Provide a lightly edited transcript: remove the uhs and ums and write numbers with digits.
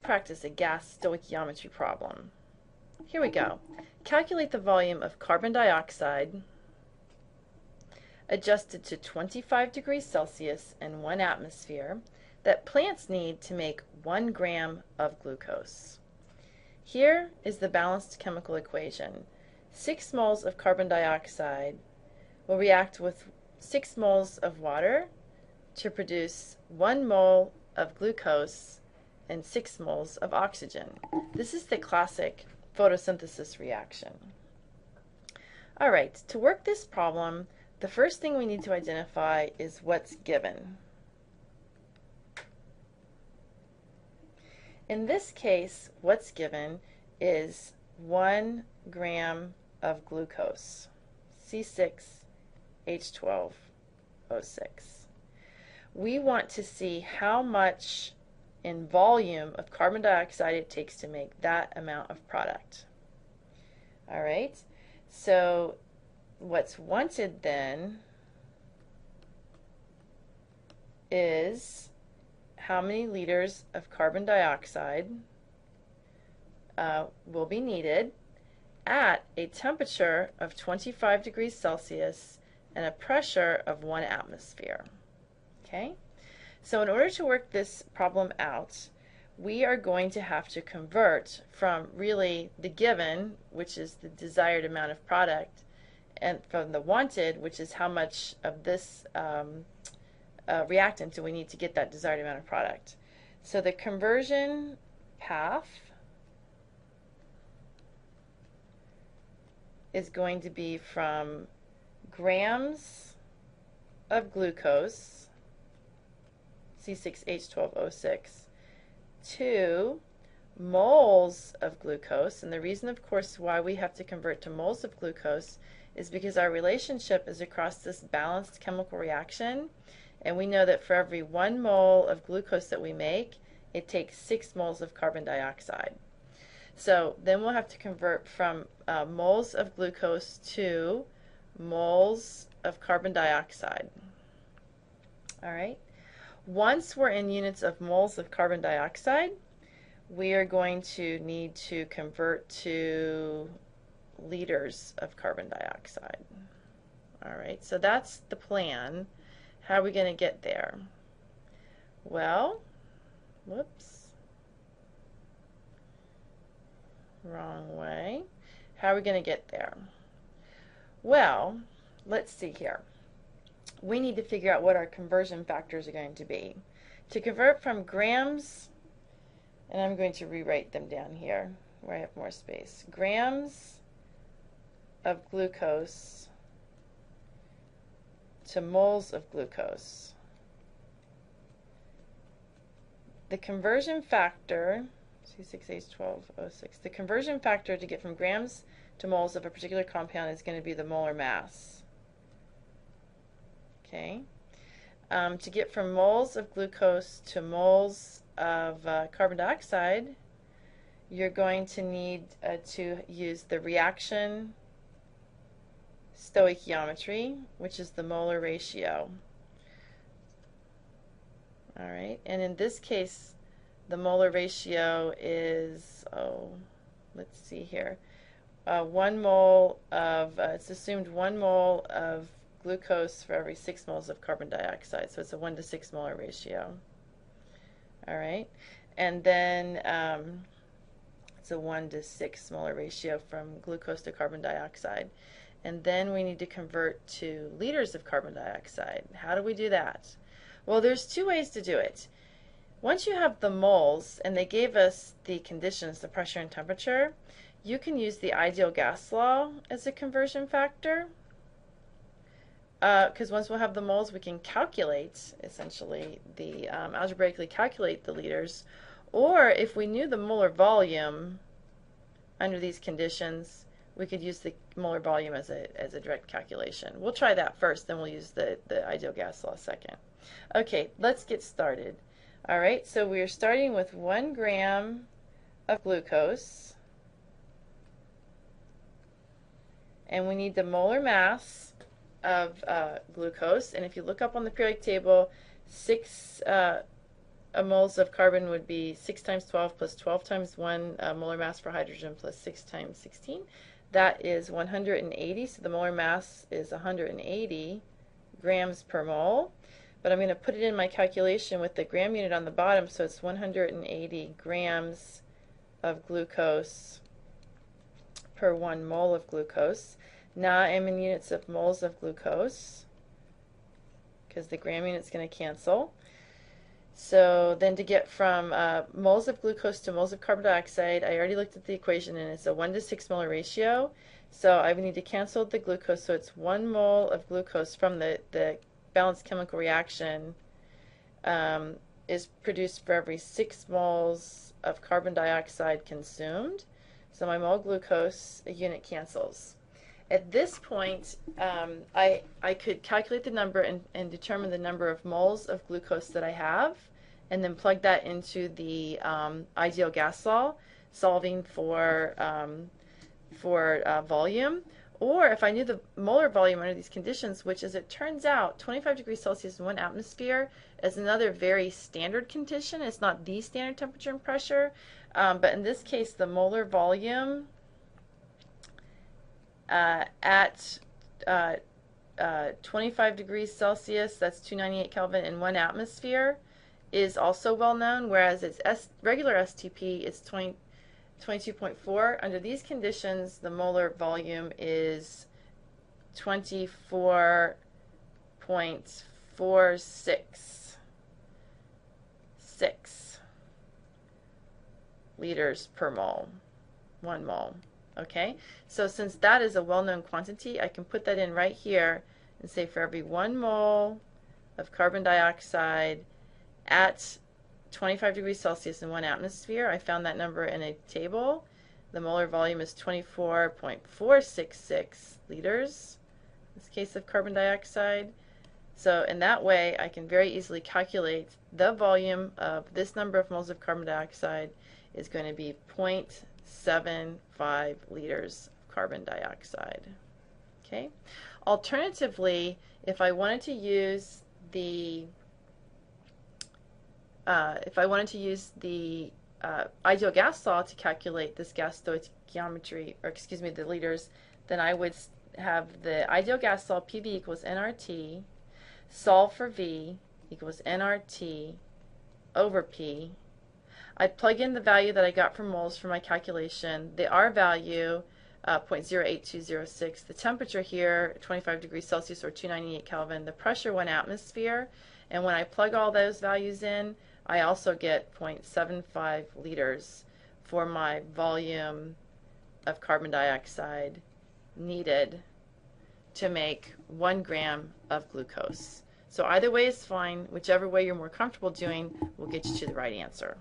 Practice a gas stoichiometry problem. Here we go. Calculate the volume of carbon dioxide adjusted to 25 degrees Celsius and 1 atmosphere that plants need to make 1 gram of glucose. Here is the balanced chemical equation. 6 moles of carbon dioxide will react with 6 moles of water to produce 1 mole of glucose and 6 moles of oxygen. This is the classic photosynthesis reaction. All right, to work this problem, the first thing we need to identify is what's given. In this case, what's given is 1 gram of glucose, C6H12O6. We want to see how much in volume of carbon dioxide it takes to make that amount of product. All right, so what's wanted then is how many liters of carbon dioxide will be needed at a temperature of 25 degrees Celsius and a pressure of 1 atmosphere. Okay? So in order to work this problem out, we are going to have to convert from really the given, which is the desired amount of product, and from the wanted, which is how much of this reactant do we need to get that desired amount of product. So the conversion path is going to be from grams of glucose, C6H12O6, to moles of glucose. And the reason, of course, why we have to convert to moles of glucose is because our relationship is across this balanced chemical reaction, and we know that for every 1 mole of glucose that we make, it takes 6 moles of carbon dioxide. So then we'll have to convert from moles of glucose to moles of carbon dioxide. All right. Once we're in units of moles of carbon dioxide, we are going to need to convert to liters of carbon dioxide. All right, so that's the plan. How are we going to get there? Well, whoops, wrong way. How are we going to get there? Well, let's see here. We need to figure out what our conversion factors are going to be. To convert from grams, and I'm going to rewrite them down here where I have more space, grams of glucose to moles of glucose. The conversion factor, C6H12O6, the conversion factor to get from grams to moles of a particular compound is going to be the molar mass. Okay. To get from moles of glucose to moles of carbon dioxide, you're going to need to use the reaction stoichiometry, which is the molar ratio. All right, and in this case, the molar ratio is, let's see here, 1 mole of, it's assumed 1 mole of glucose for every 6 moles of carbon dioxide, so it's a 1 to 6 molar ratio. All right, and then it's a 1 to 6 molar ratio from glucose to carbon dioxide. And then we need to convert to liters of carbon dioxide. How do we do that? Well, there's 2 ways to do it. Once you have the moles, and they gave us the conditions, the pressure and temperature, you can use the ideal gas law as a conversion factor. Because once we'll have the moles, we can calculate, essentially, algebraically calculate the liters. Or if we knew the molar volume under these conditions, we could use the molar volume as a direct calculation. We'll try that first, then we'll use the ideal gas law second. Okay, let's get started. All right, so we're starting with 1 gram of glucose, and we need the molar mass of glucose. And if you look up on the periodic table, 6 moles of carbon would be 6 times 12 plus 12 times 1 molar mass for hydrogen plus 6 times 16. That is 180, so the molar mass is 180 grams per mole. But I'm going to put it in my calculation with the gram unit on the bottom, so it's 180 grams of glucose per 1 mole of glucose. Now I'm in units of moles of glucose, because the gram unit's going to cancel. So then to get from moles of glucose to moles of carbon dioxide, I already looked at the equation and it's a 1 to 6 molar ratio. So I would need to cancel the glucose, so it's 1 mole of glucose from the balanced chemical reaction is produced for every 6 moles of carbon dioxide consumed. So my mole glucose unit cancels. At this point, I could calculate the number and determine the number of moles of glucose that I have, and then plug that into the ideal gas law, solving for volume. Or if I knew the molar volume under these conditions, which as it turns out, 25 degrees Celsius in 1 atmosphere is another very standard condition. It's not the standard temperature and pressure, but in this case, the molar volume at 25 degrees Celsius, that's 298 Kelvin in 1 atmosphere, is also well known, whereas its regular STP is 22.4. Under these conditions, the molar volume is 24.46 liters per mole, 1 mole. Okay, so since that is a well-known quantity, I can put that in right here and say for every 1 mole of carbon dioxide at 25 degrees Celsius in 1 atmosphere, I found that number in a table. The molar volume is 24.466 liters, in this case of carbon dioxide. So in that way, I can very easily calculate the volume of this number of moles of carbon dioxide is going to be 0.75 liters of carbon dioxide. Okay. Alternatively, if I wanted to use the ideal gas law to calculate this gas stoichiometry, or excuse me, the liters, then I would have the ideal gas law PV equals nRT, solve for V equals nRT over P. I'd plug in the value that I got from moles for my calculation, the R value, 0.08206, the temperature here, 25 degrees Celsius or 298 Kelvin, the pressure 1 atmosphere, and when I plug all those values in, I also get 0.75 liters for my volume of carbon dioxide needed to make 1 gram of glucose. So either way is fine. Whichever way you're more comfortable doing will get you to the right answer.